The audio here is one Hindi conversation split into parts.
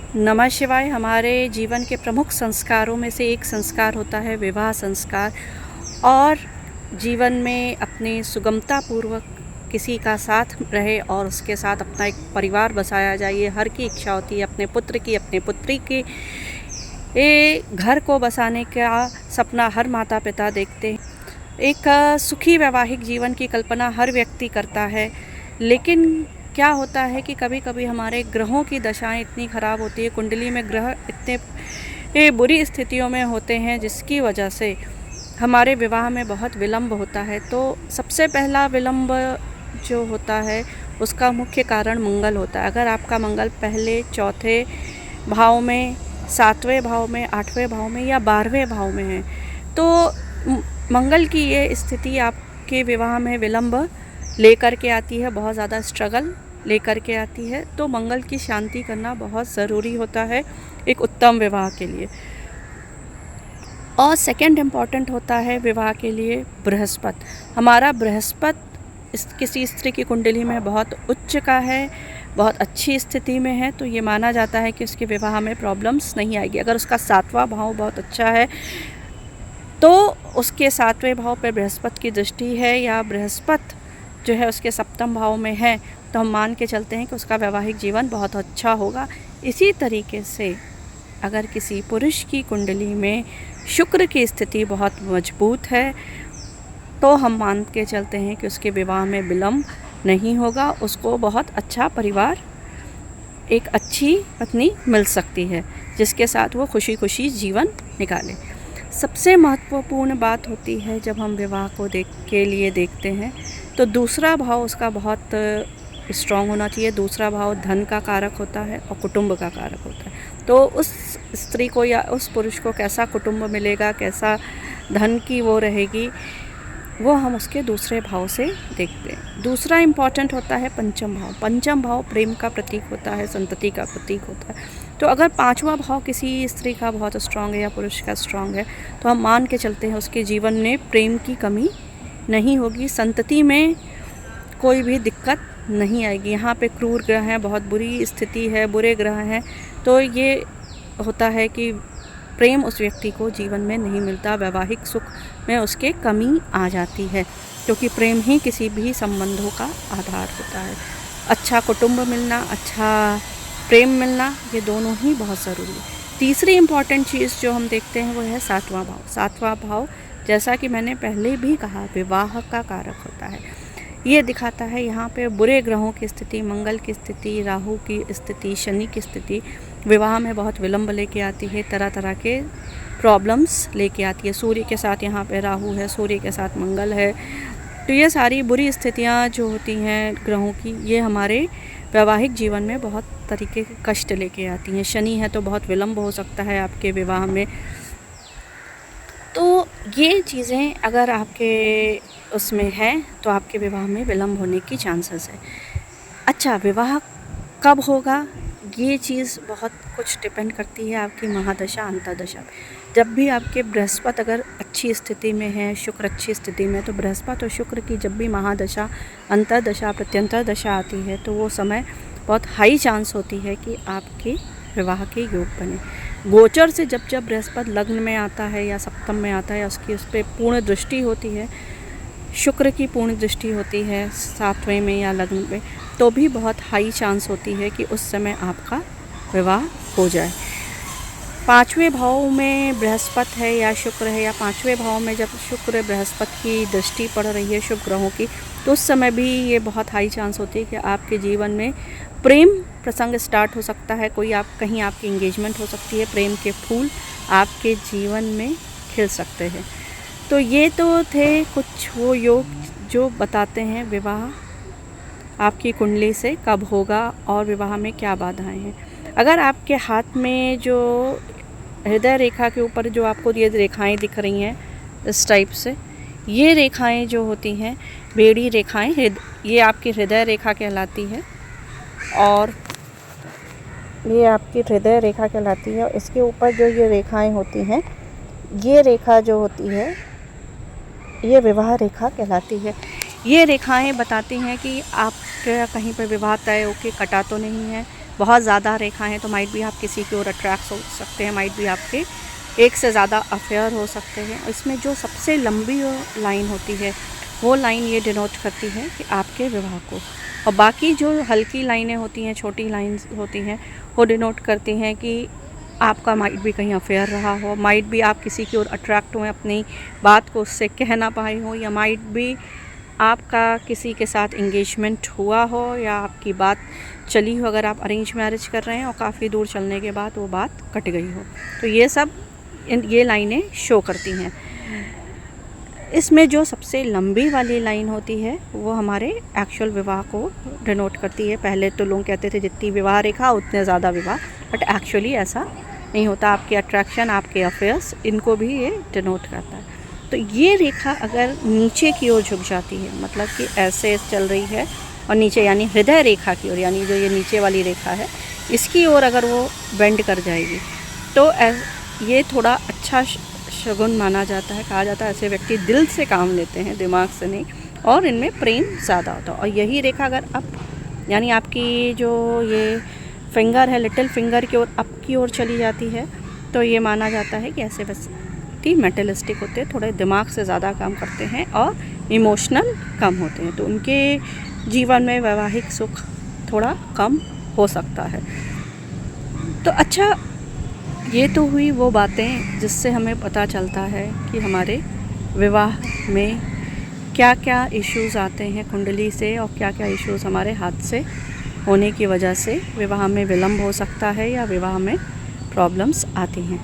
नमः शिवाय। हमारे जीवन के प्रमुख संस्कारों में से एक संस्कार होता है विवाह संस्कार। और जीवन में अपने सुगमता पूर्वक किसी का साथ रहे और उसके साथ अपना एक परिवार बसाया जाए, ये हर की इच्छा होती है। अपने पुत्र की, अपने पुत्री की ये घर को बसाने का सपना हर माता पिता देखते हैं। एक सुखी वैवाहिक जीवन की कल्पना हर व्यक्ति करता है, लेकिन क्या होता है कि कभी कभी हमारे ग्रहों की दशाएं इतनी ख़राब होती है, कुंडली में ग्रह इतने बुरी स्थितियों में होते हैं जिसकी वजह से हमारे विवाह में बहुत विलंब होता है। तो सबसे पहला विलंब जो होता है उसका मुख्य कारण मंगल होता है। अगर आपका मंगल पहले, चौथे भाव में, सातवें भाव में, आठवें भाव में या 12वें भाव में है, तो मंगल की ये स्थिति आपके विवाह में विलंब लेकर के आती है, बहुत ज़्यादा स्ट्रगल लेकर के आती है। तो मंगल की शांति करना बहुत ज़रूरी होता है एक उत्तम विवाह के लिए। और सेकंड इम्पॉर्टेंट होता है विवाह के लिए बृहस्पति। हमारा बृहस्पति किसी स्त्री की कुंडली में बहुत उच्च का है, बहुत अच्छी स्थिति में है, तो ये माना जाता है कि उसके विवाह में प्रॉब्लम्स नहीं आएगी। अगर उसका 7वां भाव बहुत अच्छा है तो उसके 7वें भाव पर बृहस्पति की दृष्टि है या बृहस्पति जो है उसके 7वें भाव में है, तो हम मान के चलते हैं कि उसका वैवाहिक जीवन बहुत अच्छा होगा। इसी तरीके से अगर किसी पुरुष की कुंडली में शुक्र की स्थिति बहुत मजबूत है तो हम मान के चलते हैं कि उसके विवाह में विलंब नहीं होगा, उसको बहुत अच्छा परिवार, एक अच्छी पत्नी मिल सकती है जिसके साथ वो खुशी खुशी जीवन निकाले। सबसे महत्वपूर्ण बात होती है जब हम विवाह को के लिए देखते हैं तो दूसरा भाव उसका बहुत स्ट्रॉन्ग होना चाहिए। दूसरा भाव धन का कारक होता है और कुटुंब का कारक होता है। तो उस स्त्री को या उस पुरुष को कैसा कुटुंब मिलेगा, कैसा धन की वो रहेगी, वो हम उसके दूसरे भाव से देखते हैं। दूसरा इम्पॉर्टेंट होता है पंचम भाव। पंचम भाव प्रेम का प्रतीक होता है, संतति का प्रतीक होता है। तो अगर 5वां भाव किसी स्त्री का बहुत स्ट्रांग है या पुरुष का स्ट्रांग है तो हम मान के चलते हैं उसके जीवन में प्रेम की कमी नहीं होगी, संतति में कोई भी दिक्कत नहीं आएगी। यहाँ पे क्रूर ग्रह हैं, बहुत बुरी स्थिति है, बुरे ग्रह हैं, तो ये होता है कि प्रेम उस व्यक्ति को जीवन में नहीं मिलता, वैवाहिक सुख में उसके कमी आ जाती है, क्योंकि प्रेम ही किसी भी संबंधों का आधार होता है। अच्छा कुटुंब मिलना, अच्छा प्रेम मिलना, ये दोनों ही बहुत ज़रूरी है। तीसरी इम्पॉर्टेंट चीज़ जो हम देखते हैं वो है 7वां भाव। 7वां भाव जैसा कि मैंने पहले भी कहा विवाह का कारक होता है। ये दिखाता है यहाँ पे बुरे ग्रहों की स्थिति, मंगल की स्थिति, राहु की स्थिति, शनि की स्थिति विवाह में बहुत विलंब लेके आती है, तरह तरह के प्रॉब्लम्स लेके आती है। सूर्य के साथ यहाँ पे राहु है, सूर्य के साथ मंगल है, तो ये सारी बुरी स्थितियाँ जो होती हैं ग्रहों की, ये हमारे वैवाहिक जीवन में बहुत तरीके के कष्ट लेके आती हैं। शनि है तो बहुत विलंब हो सकता है आपके विवाह में। तो ये चीज़ें अगर आपके उसमें है तो आपके विवाह में विलंब होने की चांसेस है। अच्छा, विवाह कब होगा ये चीज़ बहुत कुछ डिपेंड करती है आपकी महादशा अंतर्दशा पे। जब भी आपके बृहस्पति अगर अच्छी स्थिति में है, शुक्र अच्छी स्थिति में, तो बृहस्पति और शुक्र की जब भी महादशा, अंतर्दशा, प्रत्यंतर दशा आती है तो वो समय बहुत हाई चांस होती है कि आपके विवाह के योग बने। गोचर से जब जब बृहस्पति लग्न में आता है या सप्तम में आता है, उसकी उस पर पूर्ण दृष्टि होती है, शुक्र की पूर्ण दृष्टि होती है 7वें में या लग्न में, तो भी बहुत हाई चांस होती है कि उस समय आपका विवाह हो जाए। 5वें भाव में बृहस्पति है या शुक्र है, या 5वें भाव में जब शुक्र बृहस्पति की दृष्टि पड़ रही है शुभ ग्रहों की, तो उस समय भी ये बहुत हाई चांस होती है कि आपके जीवन में प्रेम प्रसंग स्टार्ट हो सकता है। कोई आप कहीं आपकी एंगेजमेंट हो सकती है, प्रेम के फूल आपके जीवन में खिल सकते हैं। तो ये तो थे कुछ वो योग जो बताते हैं विवाह आपकी कुंडली से कब होगा और विवाह में क्या बाधाएं हैं। अगर आपके हाथ में जो हृदय रेखा के ऊपर जो आपको ये रेखाएं दिख रही हैं इस टाइप से, ये रेखाएं जो होती हैं बेड़ी रेखाएं, ये आपकी हृदय रेखा कहलाती है और ये आपकी हृदय रेखा कहलाती है। और इसके ऊपर जो ये रेखाएं होती हैं, ये रेखा जो होती है ये विवाह रेखा कहलाती है। ये रेखाएं बताती हैं कि आपका कहीं पर विवाह तय होके कटा तो नहीं है, बहुत ज़्यादा रेखाएं हैं तो माइट भी आप किसी की ओर अट्रैक्ट हो सकते हैं, माइट भी आपके एक से ज़्यादा अफेयर हो सकते हैं। इसमें जो सबसे लंबी लाइन होती है वो लाइन ये डिनोट करती है कि आपके विवाह को, और बाकी जो हल्की लाइनें होती हैं, छोटी लाइन्स होती हैं, वो डिनोट करती हैं कि आपका माइट भी कहीं अफेयर रहा हो, माइट भी आप किसी की ओर अट्रैक्ट हुए, अपनी बात को उससे कह ना पाए हो, या माइट भी आपका किसी के साथ इंगेजमेंट हुआ हो या आपकी बात चली हो, अगर आप अरेंज मैरिज कर रहे हैं और काफ़ी दूर चलने के बाद वो बात कट गई हो। तो ये सब ये लाइनें शो करती हैं। इसमें जो सबसे लंबी वाली लाइन होती है वो हमारे एक्चुअल विवाह को डिनोट करती है। पहले तो लोग कहते थे जितनी विवाह रेखा उतने ज़्यादा विवाह, बट एक्चुअली ऐसा नहीं होता। आपके अट्रैक्शन, आपके अफेयर्स, इनको भी ये डिनोट करता है। तो ये रेखा अगर नीचे की ओर झुक जाती है, मतलब कि ऐसे चल रही है और नीचे यानी हृदय रेखा की ओर, यानी जो ये नीचे वाली रेखा है इसकी ओर अगर वो बेंड कर जाएगी तो ये थोड़ा अच्छा शगुन माना जाता है। कहा जाता है ऐसे व्यक्ति दिल से काम लेते हैं, दिमाग से नहीं, और इनमें प्रेम ज़्यादा होता है। और यही रेखा अगर अप यानी आपकी जो ये फिंगर है, लिटिल फिंगर की ओर अप की ओर चली जाती है तो ये माना जाता है कि ऐसे व्यक्ति मेटलिस्टिक होते हैं, थोड़े दिमाग से ज़्यादा काम करते हैं और इमोशनल कम होते हैं, तो उनके जीवन में वैवाहिक सुख थोड़ा कम हो सकता है। तो अच्छा, ये तो हुई वो बातें जिससे हमें पता चलता है कि हमारे विवाह में क्या क्या इश्यूज़ आते हैं कुंडली से, और क्या क्या इश्यूज़ हमारे हाथ से होने की वजह से विवाह में विलंब हो सकता है या विवाह में प्रॉब्लम्स आती हैं।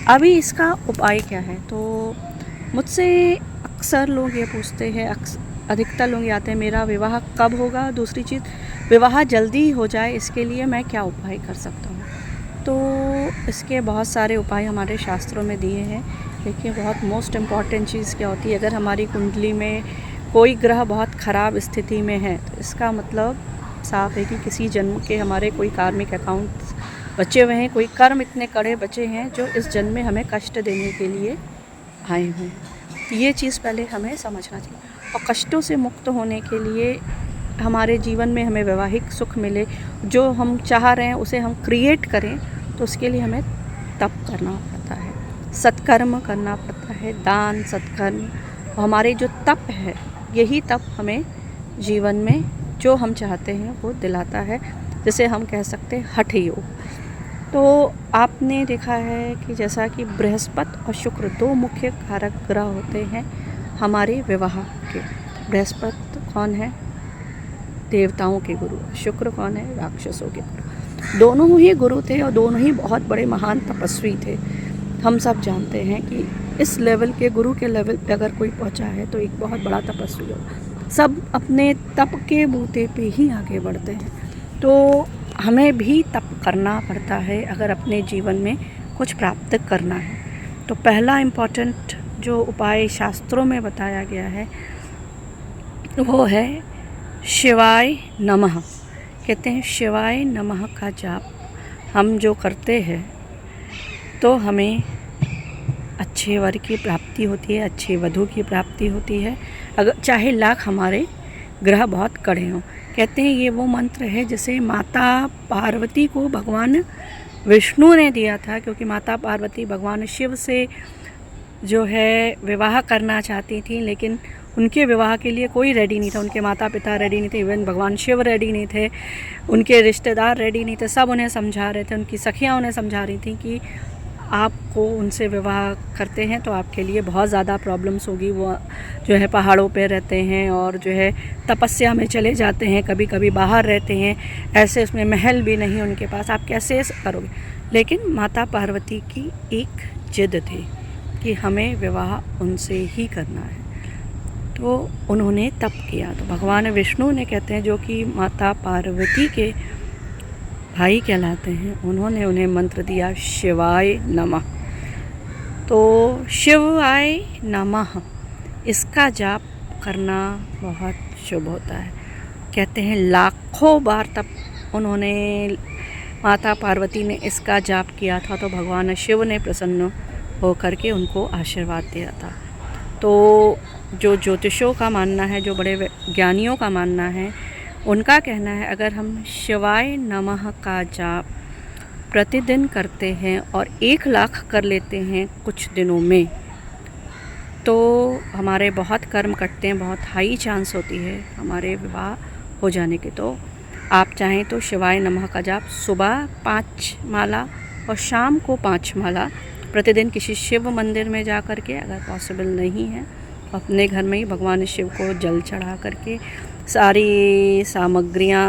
अभी इसका उपाय क्या है? तो मुझसे अक्सर लोग ये पूछते हैं, अधिकतर लोग ये आते हैं, मेरा विवाह कब होगा? दूसरी चीज़, विवाह जल्दी हो जाए इसके लिए मैं क्या उपाय कर सकता हूँ? तो इसके बहुत सारे उपाय हमारे शास्त्रों में दिए हैं। देखिए, बहुत मोस्ट इम्पॉर्टेंट चीज़ क्या होती है, अगर हमारी कुंडली में कोई ग्रह बहुत ख़राब स्थिति में है तो इसका मतलब साफ है कि किसी जन्म के हमारे कोई कार्मिक अकाउंट्स बचे हुए हैं, कोई कर्म इतने कड़े बचे हैं जो इस जन्म में हमें कष्ट देने के लिए आए हुए हैं। ये चीज़ पहले हमें समझना चाहिए। और कष्टों से मुक्त होने के लिए, हमारे जीवन में हमें वैवाहिक सुख मिले, जो हम चाह रहे हैं उसे हम क्रिएट करें, तो उसके लिए हमें तप करना पड़ता है, सत्कर्म करना पड़ता है, दान सत्कर्म। हमारे जो तप है, यही तप हमें जीवन में जो हम चाहते हैं वो दिलाता है, जिसे हम कह सकते हैं हठ योग। तो आपने देखा है कि जैसा कि बृहस्पति और शुक्र दो मुख्य कारक ग्रह होते हैं हमारे विवाह के। बृहस्पति कौन है? देवताओं के गुरु। शुक्र कौन है? राक्षसों के गुरु। दोनों ही गुरु थे और दोनों ही बहुत बड़े महान तपस्वी थे। हम सब जानते हैं कि इस लेवल के, गुरु के लेवल पे अगर कोई पहुंचा है तो एक बहुत बड़ा तपस्वी होगा। सब अपने तप के बूते पे ही आगे बढ़ते हैं। तो हमें भी तप करना पड़ता है अगर अपने जीवन में कुछ प्राप्त करना है। तो पहला इम्पॉर्टेंट जो उपाय शास्त्रों में बताया गया है वो है शिवाय नमः। कहते हैं शिवाय नमः का जाप हम जो करते हैं तो हमें अच्छे वर की प्राप्ति होती है, अच्छी वधू की प्राप्ति होती है, अगर चाहे लाख हमारे ग्रह बहुत कड़े हों। कहते हैं ये वो मंत्र है जिसे माता पार्वती को भगवान विष्णु ने दिया था, क्योंकि माता पार्वती भगवान शिव से जो है विवाह करना चाहती थी, लेकिन उनके विवाह के लिए कोई रेडी नहीं था। उनके माता पिता रेडी नहीं थे, इवन भगवान शिव रेडी नहीं थे, उनके रिश्तेदार रेडी नहीं थे। सब उन्हें समझा रहे थे, उनकी सखियाँ उन्हें समझा रही थी कि आपको उनसे विवाह करते हैं तो आपके लिए बहुत ज़्यादा प्रॉब्लम्स होगी। वो जो है पहाड़ों पे रहते हैं और जो है तपस्या में चले जाते हैं, कभी कभी बाहर रहते हैं, ऐसे उसमें महल भी नहीं उनके पास, आप कैसे करोगे? लेकिन माता पार्वती की एक जिद थी कि हमें विवाह उनसे ही करना है, तो उन्होंने तप किया। तो भगवान विष्णु ने, कहते हैं जो कि माता पार्वती के भाई कहलाते हैं, उन्होंने उन्हें मंत्र दिया शिवाय नमः। तो शिवाय नमः इसका जाप करना बहुत शुभ होता है। कहते हैं लाखों बार तब उन्होंने, माता पार्वती ने इसका जाप किया था तो भगवान शिव ने प्रसन्न होकर के उनको आशीर्वाद दिया था। तो जो ज्योतिषों का मानना है, जो बड़े ज्ञानियों का मानना है, उनका कहना है अगर हम शिवाय नमः का जाप प्रतिदिन करते हैं और 1 लाख कर लेते हैं कुछ दिनों में, तो हमारे बहुत कर्म कटते हैं, बहुत हाई चांस होती है हमारे विवाह हो जाने के। तो आप चाहें तो शिवाय नमः का जाप सुबह 5 माला और शाम को 5 माला प्रतिदिन किसी शिव मंदिर में जा कर के, अगर पॉसिबल नहीं है अपने घर में ही भगवान शिव को जल चढ़ा करके सारी सामग्रियाँ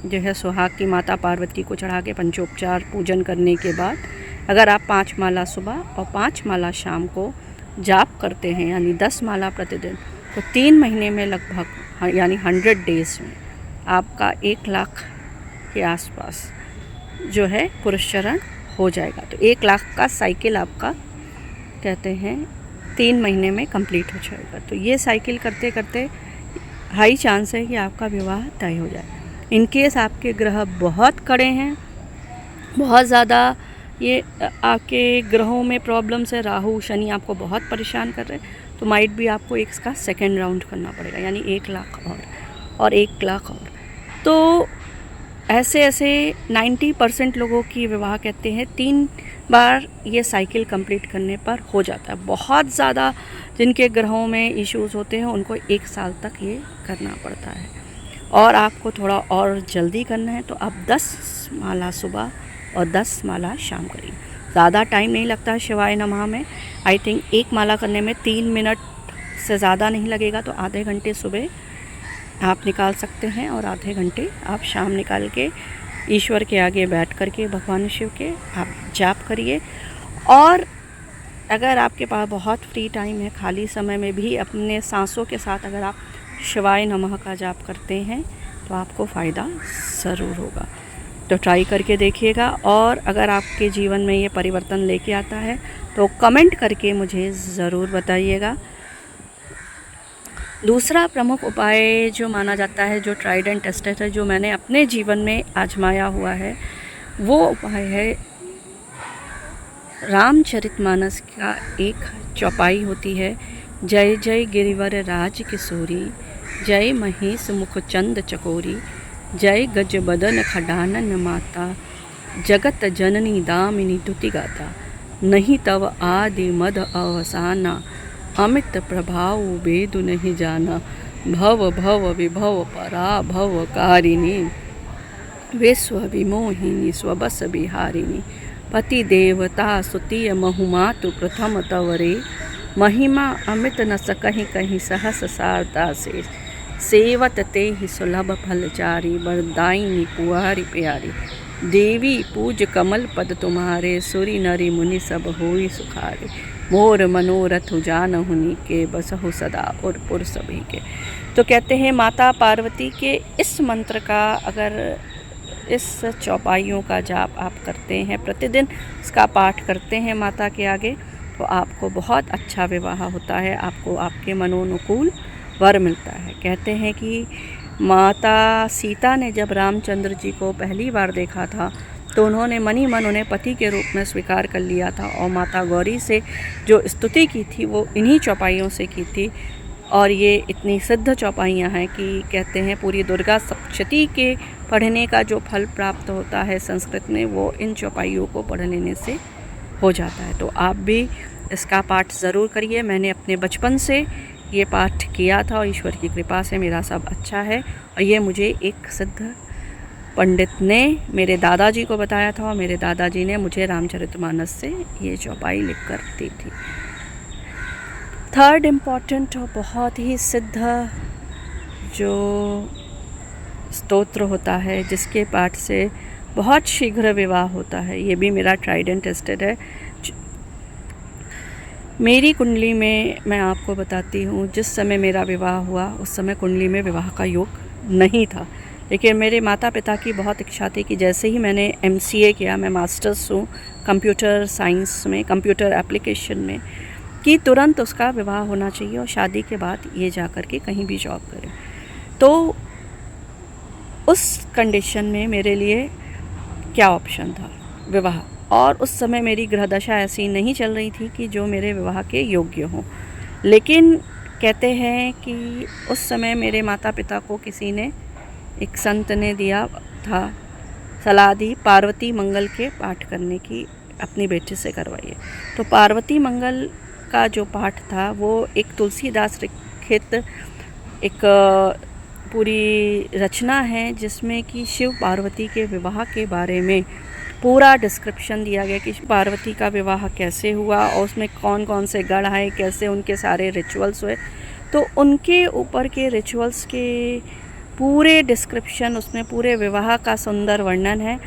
जो है सुहाग की माता पार्वती को चढ़ा के पंचोपचार पूजन करने के बाद अगर आप 5 माला सुबह और 5 माला शाम को जाप करते हैं, यानी 10 माला प्रतिदिन, तो 3 महीने में लगभग यानी 100 डेज़ में आपका 1 लाख के आसपास जो है पुरुषचरण हो जाएगा। तो 1 लाख का साइकिल आपका कहते हैं 3 महीने में कंप्लीट हो जाएगा। तो ये साइकिल करते करते हाई चांस है कि आपका विवाह तय हो जाए। इन केस आपके ग्रह बहुत कड़े हैं, बहुत ज़्यादा ये आपके ग्रहों में प्रॉब्लम्स है, राहु शनि आपको बहुत परेशान कर रहे हैं, तो माइट भी आपको एक इसका सेकेंड राउंड करना पड़ेगा, यानी 1 लाख और 1 लाख और। तो ऐसे 90% लोगों की विवाह कहते हैं 3 बार ये साइकिल कंप्लीट करने पर हो जाता है। बहुत ज़्यादा जिनके ग्रहों में इश्यूज़ होते हैं उनको 1 साल तक ये करना पड़ता है। और आपको थोड़ा और जल्दी करना है तो आप 10 माला सुबह और 10 माला शाम करिए। ज़्यादा टाइम नहीं लगता शिवाय नमः में। आई थिंक 1 माला करने में 3 मिनट से ज़्यादा नहीं लगेगा, तो आधे घंटे सुबह आप निकाल सकते हैं और आधे घंटे आप शाम निकाल के ईश्वर के आगे बैठ कर के भगवान शिव के आप जाप करिए। और अगर आपके पास बहुत फ्री टाइम है, खाली समय में भी अपने सांसों के साथ अगर आप शिवाय नमः का जाप करते हैं तो आपको फ़ायदा ज़रूर होगा। तो ट्राई करके देखिएगा, और अगर आपके जीवन में ये परिवर्तन लेके आता है तो कमेंट करके मुझे ज़रूर बताइएगा। दूसरा प्रमुख उपाय जो माना जाता है, जो ट्राइड एंड टेस्टेड है, जो मैंने अपने जीवन में आजमाया हुआ है, वो उपाय है रामचरितमानस का एक चौपाई होती है। जय जय गिरिवर राज किशोरी, जय महेश मुखचंद चकोरी, जय गज बदन खडानन माता, जगत जननी दामिनी दुति गाता, नहीं तव आदि मद अवसाना, अमित प्रभाव वेदु नहीं जाना, भव भव विभव परा भव कारिणी, विश्व विमोहिनी स्वबस बिहारिणी, पति देवता सुतीय महुमातु प्रथम तवरे, महिमा अमित न सकहि कहीं सहस सारता से, सेवत ते ही सुलभ फलचारी, वरदायिनी कुंवारी प्यारी, देवी पूज कमल पद तुम्हारे, सुरी नरी मुनि सब होई सुखारे, मोर मनोरथ जानहुनि के, बसहु सदा और पुर सभी के। तो कहते हैं माता पार्वती के इस मंत्र का, अगर इस चौपाइयों का जाप आप करते हैं, प्रतिदिन इसका पाठ करते हैं माता के आगे, तो आपको बहुत अच्छा विवाह होता है, आपको आपके मनोनुकूल वर मिलता है। कहते हैं कि माता सीता ने जब रामचंद्र जी को पहली बार देखा था तो उन्होंने मन ही मन उन्हें पति के रूप में स्वीकार कर लिया था, और माता गौरी से जो स्तुति की थी वो इन्हीं चौपाइयों से की थी। और ये इतनी सिद्ध चौपाइयाँ हैं कि कहते हैं पूरी दुर्गा सप्तशती के पढ़ने का जो फल प्राप्त होता है संस्कृत में, वो इन चौपाइयों को पढ़ लेने से हो जाता है। तो आप भी इसका पाठ ज़रूर करिए। मैंने अपने बचपन से ये पाठ किया था और ईश्वर की कृपा से मेरा सब अच्छा है। और ये मुझे एक सिद्ध पंडित ने मेरे दादाजी को बताया था, और मेरे दादाजी ने मुझे रामचरितमानस से ये चौपाई लिख कर दी थी। थर्ड इम्पॉर्टेंट और बहुत ही सिद्ध जो स्तोत्र होता है, जिसके पाठ से बहुत शीघ्र विवाह होता है, ये भी मेरा ट्राइड एंड टेस्टेड है। मेरी कुंडली में मैं आपको बताती हूँ, जिस समय मेरा विवाह हुआ उस समय कुंडली में विवाह का योग नहीं था, लेकिन मेरे माता पिता की बहुत इच्छा थी कि जैसे ही मैंने MCA किया, मैं मास्टर्स हूँ कंप्यूटर साइंस में, कंप्यूटर एप्लीकेशन में, कि तुरंत उसका विवाह होना चाहिए और शादी के बाद ये जा कर के कहीं भी जॉब करे। तो उस कंडीशन में मेरे लिए क्या ऑप्शन था? विवाह। और उस समय मेरी ग्रह दशा ऐसी नहीं चल रही थी कि जो मेरे विवाह के योग्य हों। लेकिन कहते हैं कि उस समय मेरे माता पिता को किसी ने एक संत ने दिया था, सलाह दी पार्वती मंगल के पाठ करने की, अपनी बेटी से करवाइए। तो पार्वती मंगल का जो पाठ था वो एक तुलसीदास लिखित एक पूरी रचना है, जिसमें कि शिव पार्वती के विवाह के बारे में पूरा डिस्क्रिप्शन दिया गया कि पार्वती का विवाह कैसे हुआ और उसमें कौन कौन से गढ़ आए, कैसे उनके सारे रिचुअल्स हुए। तो उनके ऊपर के रिचुअल्स के पूरे डिस्क्रिप्शन, उसमें पूरे विवाह का सुंदर वर्णन है।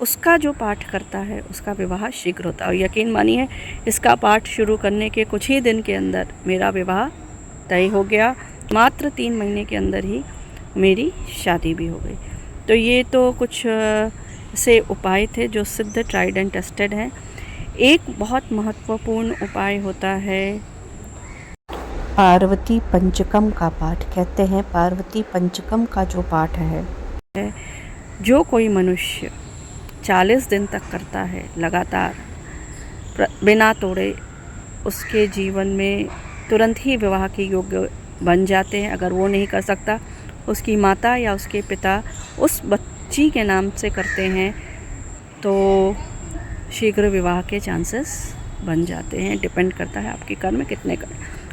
उसका जो पाठ करता है उसका विवाह शीघ्र होता है। और यकीन मानिए, इसका पाठ शुरू करने के कुछ ही दिन के अंदर मेरा विवाह तय हो गया। मात्र 3 महीने के अंदर ही मेरी शादी भी हो गई। तो ये तो कुछ से उपाय थे जो सिद्ध, ट्राइड एंड टेस्टेड हैं। एक बहुत महत्वपूर्ण उपाय होता है पार्वती पंचकम का पाठ। कहते हैं पार्वती पंचकम का जो पाठ है, जो कोई मनुष्य 40 दिन तक करता है लगातार बिना तोड़े, उसके जीवन में तुरंत ही विवाह के योग्य बन जाते हैं। अगर वो नहीं कर सकता, उसकी माता या उसके पिता उस बच्ची के नाम से करते हैं तो शीघ्र विवाह के चांसेस बन जाते हैं। डिपेंड करता है आपके कर्म कितने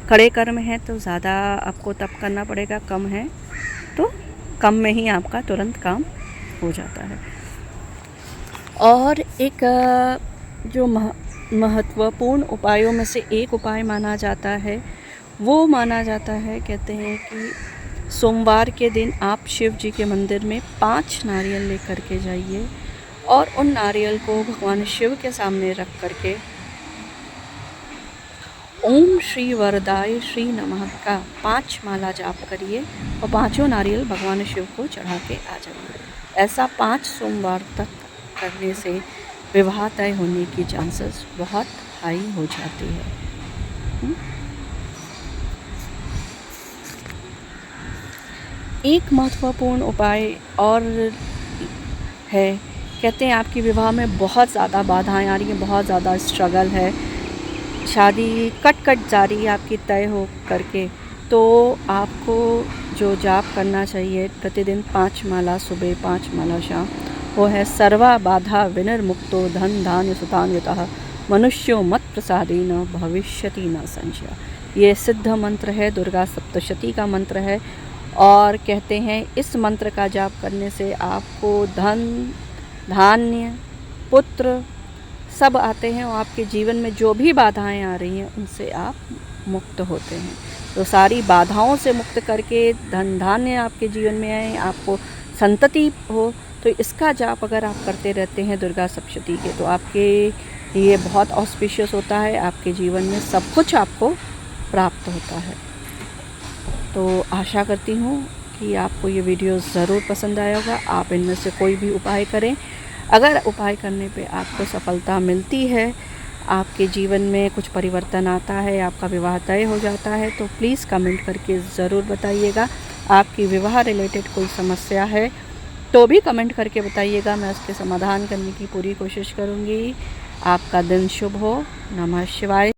कड़े कर्म हैं तो ज़्यादा आपको तप करना पड़ेगा, कम है तो कम में ही आपका तुरंत काम हो जाता है। और एक जो महत्वपूर्ण उपायों में से एक उपाय माना जाता है, वो माना जाता है, कहते हैं कि सोमवार के दिन आप शिव जी के मंदिर में 5 नारियल लेकर के जाइए और उन नारियल को भगवान शिव के सामने रख करके ओम श्री वरदाय श्री नमः का 5 माला जाप करिए और 5 नारियल भगवान शिव को चढ़ा के आ जाइए। ऐसा 5 सोमवार तक करने से विवाह तय होने की चांसेस बहुत हाई हो जाती है। एक महत्वपूर्ण उपाय और है, कहते हैं आपकी विवाह में बहुत ज़्यादा बाधाएं आ रही हैं, बहुत ज़्यादा स्ट्रगल है, शादी कट जा रही है आपकी तय हो करके, तो आपको जो जाप करना चाहिए प्रतिदिन 5 माला सुबह 5 माला शाम, वो है सर्वा बाधा विनिर्मुक्तो धन धान्य सुतान्वितः मनुष्यो मत प्रसादेन भविष्यति न संशय। ये सिद्ध मंत्र है, दुर्गा सप्तशती का मंत्र है। और कहते हैं इस मंत्र का जाप करने से आपको धन धान्य पुत्र सब आते हैं और आपके जीवन में जो भी बाधाएं आ रही हैं उनसे आप मुक्त होते हैं। तो सारी बाधाओं से मुक्त करके धन धान्य आपके जीवन में आए, आपको संतति हो, तो इसका जाप अगर आप करते रहते हैं दुर्गा सप्तशती के, तो आपके ये बहुत ऑस्पिशियस होता है, आपके जीवन में सब कुछ आपको प्राप्त होता है। तो आशा करती हूँ कि आपको ये वीडियो ज़रूर पसंद आया होगा। आप इनमें से कोई भी उपाय करें, अगर उपाय करने पे आपको सफलता मिलती है, आपके जीवन में कुछ परिवर्तन आता है, आपका विवाह तय हो जाता है, तो प्लीज़ कमेंट करके ज़रूर बताइएगा। आपकी विवाह रिलेटेड कोई समस्या है तो भी कमेंट करके बताइएगा, मैं उसके समाधान करने की पूरी कोशिश करूँगी। आपका दिन शुभ हो। नमः शिवाय।